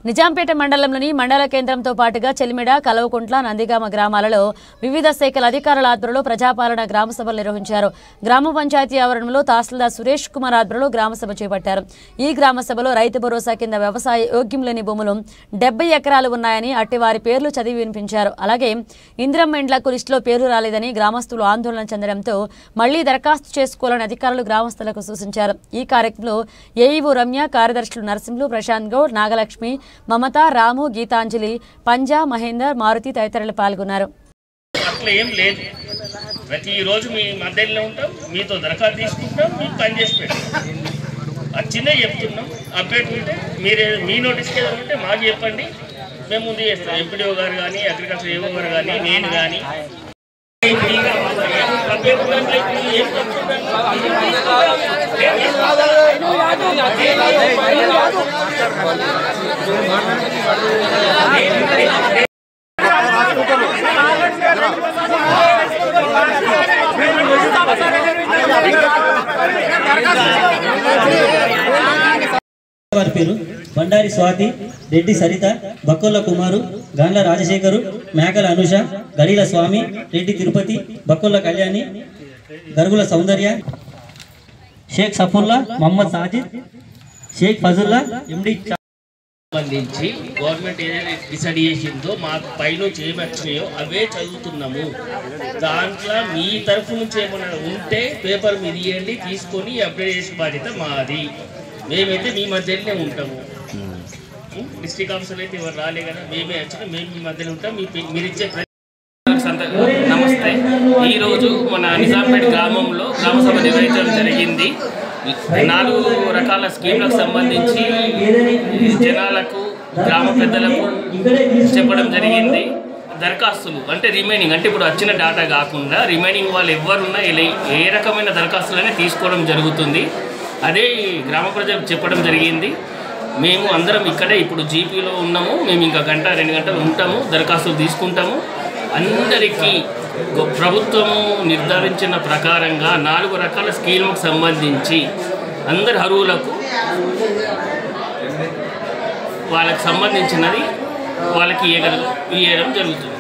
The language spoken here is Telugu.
నిజాంపేట మండలంలోని మండల కేంద్రంతో పాటుగా చెలిమిడ, కలవకుంట్ల, నందిగామ గ్రామాలలో వివిధ శాఖల అధికారుల ఆధ్వర్యంలో ప్రజాపాలన గ్రామ సభలు నిర్వహించారు. గ్రామ పంచాయతీ ఆవరణలో తహసీల్దార్ సురేష్ కుమార్ ఆధ్వర్యంలో గ్రామ సభ చేపట్టారు. ఈ గ్రామ సభలో రైతు భరోసా కింద వ్యవసాయ యోగ్యం లేని భూములు 70 ఎకరాలు ఉన్నాయని అట్టి వారి పేర్లు చదివి వినిపించారు. అలాగే ఇందిరమ్మ ఇండ్లకు లిస్టులో పేరు రాలేదని గ్రామస్తులు ఆందోళన చెందడంతో మళ్లీ దరఖాస్తు చేసుకోవాలని అధికారులు గ్రామస్తులకు సూచించారు. ఈ కార్యక్రమంలో ఏఈఓ రమ్య, కార్యదర్శులు నరసింహులు, ప్రశాంత్ గౌడ్, నాగలక్ష్మి, మమత, రాము, గీతాంజలి, పంజా, మహేందర్, మారుతి తదితరులు పాల్గొన్నారు. అట్లా ఏం లేదు. ప్రతిరోజు మీ మధ్యలో ఉంటాం, మీతో దరఖాస్తు తీసుకుంటాం, మీకు పని చేసి పెడతాం. చిన్న చెప్తున్నాం. అప్డేట్ ఉంటే మీరే మీ నోటీస్కి ఏదైనా ఉంటే మాకు చెప్పండి, మేము ముందు చేస్తాం. ఎంపీడీఓ గారు కానీ, అగ్రికల్చర్ ఏఓ గారు కానీ, నేను కానీ వారి పేరు బండారి స్వాతి, రెడ్డి సరిత, బక్కొల్ల కుమారు, గాండ్ల రాజశేఖరు, మేకల అనుష, గడిల స్వామి, రెడ్డి తిరుపతి, బక్కొల్ల కళ్యాణి, గరుగుల సౌందర్య, షేక్ సఫుల్లా, మహమ్మద్ సాజిద్, షేక్ ఫజుల్లా, ఎండి సంబంధించి గవర్నమెంట్ ఏదైతే డిసైడ్ చేసిందో మాకు పైనుంచి ఏమి వచ్చినాయో అవే చదువుతున్నాము. దాంట్లో మీ తరఫు నుంచి ఏమైనా ఉంటే పేపర్ మీద ఇవ్వండి, తీసుకొని అప్డేట్ చేసే బాధ్యత మాది. మేమైతే మీ మధ్యలోనే ఉంటాము. డిస్ట్రిక్ట్ ఆఫీసర్లు అయితే ఎవరు రాలే కదా, మేమే వచ్చినా మేము మీ మధ్యలో ఉంటాం. మీరిచ్చే నమస్తే. ఈరోజు మన నిజాంపేట గ్రామంలో గ్రామసభ నిర్వహించడం జరిగింది. 4 రకాల స్కీమ్లకు సంబంధించి జనాలకు, గ్రామ పెద్దలకు చెప్పడం జరిగింది. దరఖాస్తులు అంటే రిమైనింగ్, అంటే ఇప్పుడు వచ్చిన డేటా కాకుండా రిమైనింగ్ వాళ్ళు ఎవరున్నా ఏ రకమైన దరఖాస్తులనే తీసుకోవడం జరుగుతుంది. అదే గ్రామ ప్రజలకు చెప్పడం జరిగింది. మేము అందరం ఇక్కడే ఇప్పుడు జీపీలో ఉన్నాము. మేము ఇంకా 1-2 గంటలు ఉంటాము, దరఖాస్తులు తీసుకుంటాము. అందరికీ ప్రభుత్వము నిర్ధారించిన ప్రకారంగా 4 రకాల స్కీమ్లకు సంబంధించి అందరి అర్హులకు వాళ్ళకి సంబంధించినది వాళ్ళకి ఇవ్వడం జరుగుతుంది.